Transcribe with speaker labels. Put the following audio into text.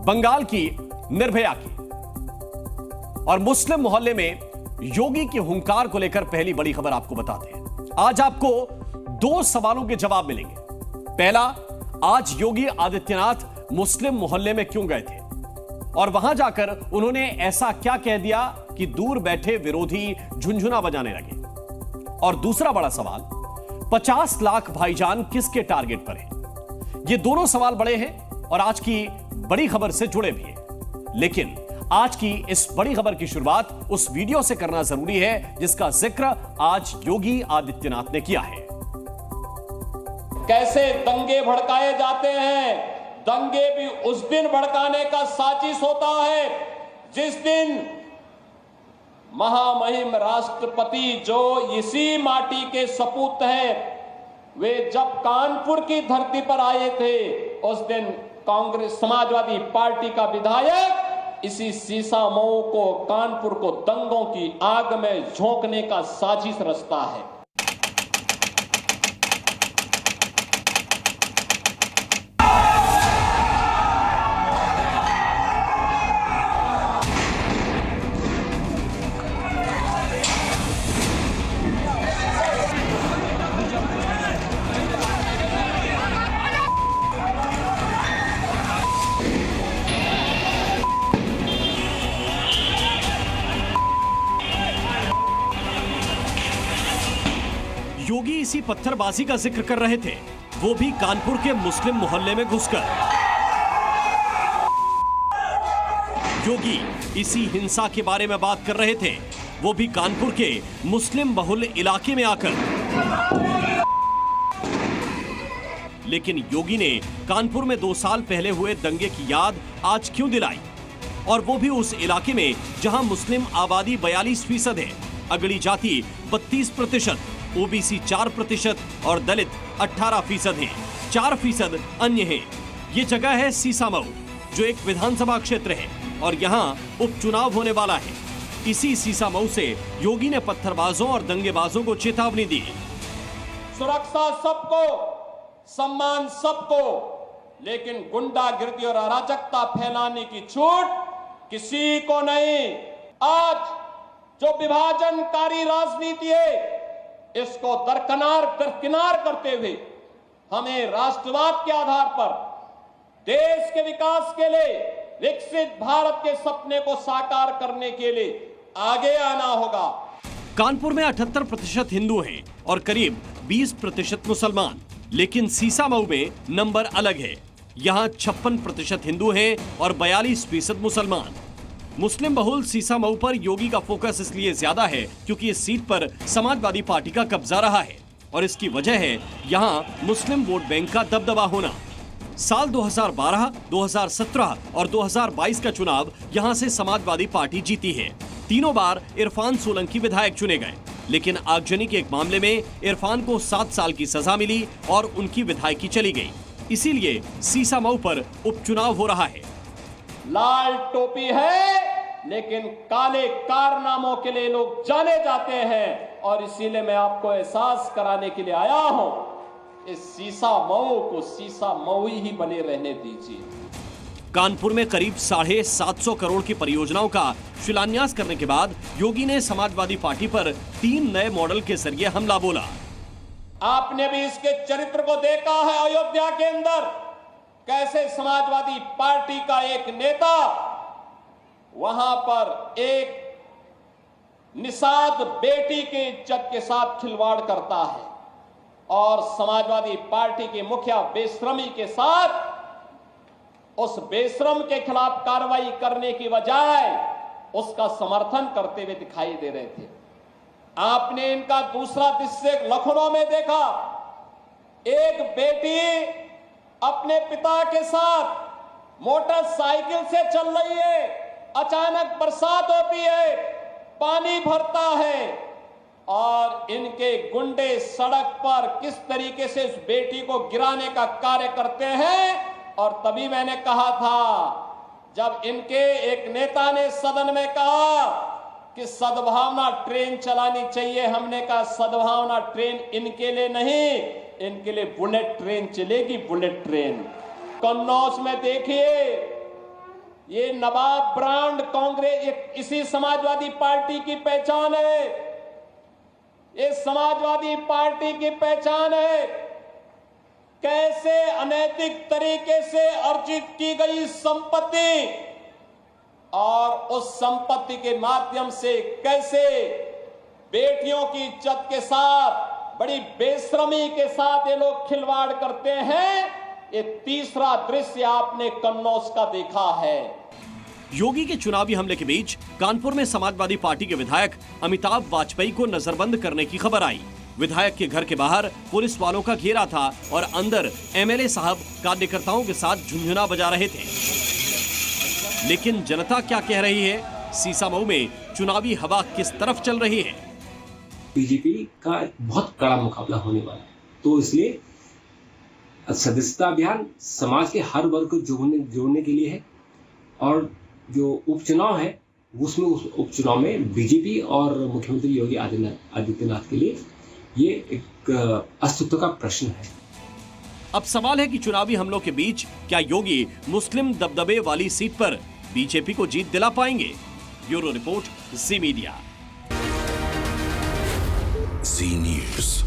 Speaker 1: बंगाल की निर्भया की और मुस्लिम मोहल्ले में योगी की हुंकार को लेकर पहली बड़ी खबर आपको बताते हैं। आज आपको दो सवालों के जवाब मिलेंगे। पहला, आज योगी आदित्यनाथ मुस्लिम मोहल्ले में क्यों गए थे और वहां जाकर उन्होंने ऐसा क्या कह दिया कि दूर बैठे विरोधी झुनझुना बजाने लगे। और दूसरा बड़ा सवाल, 50 लाख भाईजान किसके टारगेट पर है। ये दोनों सवाल बड़े हैं और आज की बड़ी खबर से जुड़े भी हैं। लेकिन आज की इस बड़ी खबर की शुरुआत उस वीडियो से करना जरूरी है जिसका जिक्र आज योगी आदित्यनाथ ने किया है।
Speaker 2: कैसे दंगे भड़काए जाते हैं। दंगे भी उस दिन भड़काने का साजिश होता है जिस दिन महामहिम राष्ट्रपति जो इसी माटी के सपूत हैं, वे जब कानपुर की धरती पर आए थे उस दिन कांग्रेस समाजवादी पार्टी का विधायक इसी सीसा मऊ को कानपुर को दंगों की आग में झोंकने का साजिश रचता है।
Speaker 1: योगी इसी पत्थरबाजी का जिक्र कर रहे थे, वो भी कानपुर के मुस्लिम मोहल्ले में घुसकर। योगी इसी हिंसा के बारे में बात कर रहे थे, वो भी कानपुर के मुस्लिम बहुल इलाके में आकर। लेकिन योगी ने कानपुर में 2 साल पहले हुए दंगे की याद आज क्यों दिलाई, और वो भी उस इलाके में जहां मुस्लिम आबादी 42% है, अगड़ी जाति 32%, ओबीसी 4% और दलित 18% हैं, 4% अन्य हैं। ये जगह है सीसामऊ, जो एक विधानसभा क्षेत्र है और यहाँ उपचुनाव होने वाला है। इसी सीसामऊ से योगी ने पत्थरबाजों और दंगेबाजों को चेतावनी दी।
Speaker 2: सुरक्षा सबको, सम्मान सबको, लेकिन गुंडागिर्दी और अराजकता फैलाने की छूट किसी को नहीं। आज जो विभाजनकारी राजनीति है इसको दरकिनार करते हुए हमें राष्ट्रवाद के आधार पर देश के विकास के लिए, विकसित भारत के सपने को साकार करने के लिए आगे आना होगा।
Speaker 1: कानपुर में 78% हिंदू हैं और करीब 20% मुसलमान, लेकिन सीसामऊ में नंबर अलग है। यहाँ 56% हिंदू हैं और 42% मुसलमान। मुस्लिम बहुल सीसामऊ पर योगी का फोकस इसलिए ज्यादा है क्योंकि इस सीट पर समाजवादी पार्टी का कब्जा रहा है और इसकी वजह है यहाँ मुस्लिम वोट बैंक का दबदबा होना। साल 2012, 2017 और 2022 का चुनाव यहाँ से समाजवादी पार्टी जीती है। तीनों बार इरफान सोलंकी विधायक चुने गए, लेकिन आगजनी के एक मामले में इरफान को 7 साल की सजा मिली और उनकी विधायकी चली गई। इसीलिए सीसामऊ पर उपचुनाव हो रहा है।
Speaker 2: लाल टोपी है लेकिन काले कारनामों के लिए लोग जाने जाते हैं और इसीलिए मैं आपको एहसास कराने के लिए आया हूं, इस सीसामऊ को सीसामऊ ही बने रहने दीजिए।
Speaker 1: कानपुर में करीब 750 करोड़ की परियोजनाओं का शिलान्यास करने के बाद योगी ने समाजवादी पार्टी पर 3 नए मॉडल के जरिए हमला बोला।
Speaker 2: आपने भी इसके चरित्र को देखा है अयोध्या के अंदर, कैसे समाजवादी पार्टी का एक नेता वहां पर एक निषाद बेटी के इज्जत के साथ खिलवाड़ करता है और समाजवादी पार्टी के मुखिया बेशर्मी के साथ उस बेशर्म के खिलाफ कार्रवाई करने की बजाय उसका समर्थन करते हुए दिखाई दे रहे थे। आपने इनका दूसरा दृश्य लखनऊ में देखा, एक बेटी अपने पिता के साथ मोटरसाइकिल से चल रही है, अचानक बरसात होती है, पानी भरता है और इनके गुंडे सड़क पर किस तरीके से उस बेटी को गिराने का कार्य करते हैं। और तभी मैंने कहा था, जब इनके एक नेता ने सदन में कहा कि सद्भावना ट्रेन चलानी चाहिए, हमने कहा सद्भावना ट्रेन इनके लिए नहीं, इनके लिए बुलेट ट्रेन चलेगी, बुलेट ट्रेन। कन्नौज में देखिए ये नवाब ब्रांड कांग्रेस इसी समाजवादी पार्टी की पहचान है। ये समाजवादी पार्टी की पहचान है कैसे अनैतिक तरीके से अर्जित की गई संपत्ति और उस संपत्ति के माध्यम से कैसे बेटियों की इज्जत के साथ बड़ी बेशर्मी के साथ ये लोग खिलवाड़ करते हैं। ये तीसरा दृश्य आपने कन्नौज का देखा है।
Speaker 1: योगी के चुनावी हमले के बीच कानपुर में समाजवादी पार्टी के विधायक अमिताभ वाजपेयी को नजरबंद करने की खबर आई। विधायक के घर के बाहर पुलिस वालों का घेरा था और अंदर एमएलए साहब कार्यकर्ताओं के साथ झुंझुना बजा रहे थे। लेकिन जनता क्या कह रही है? सीसामऊ में चुनावी हवा किस तरफ चल रही है?
Speaker 3: बीजेपी का बहुत कड़ा मुकाबला होने वाला है, तो इसलिए सदस्यता अभियान समाज के हर वर्ग को जोड़ने के लिए है और जो उपचुनाव है उसमें उस उपचुनाव में बीजेपी और मुख्यमंत्री योगी आदित्यनाथ के लिए ये एक अस्तित्व का प्रश्न है।
Speaker 1: अब सवाल है कि चुनावी हमलों के बीच क्या योगी मुस्लिम दबदबे वाली सीट पर बीजेपी को जीत दिला पाएंगे? ब्यूरो रिपोर्ट, जी मीडिया।
Speaker 4: जी न्यूज़।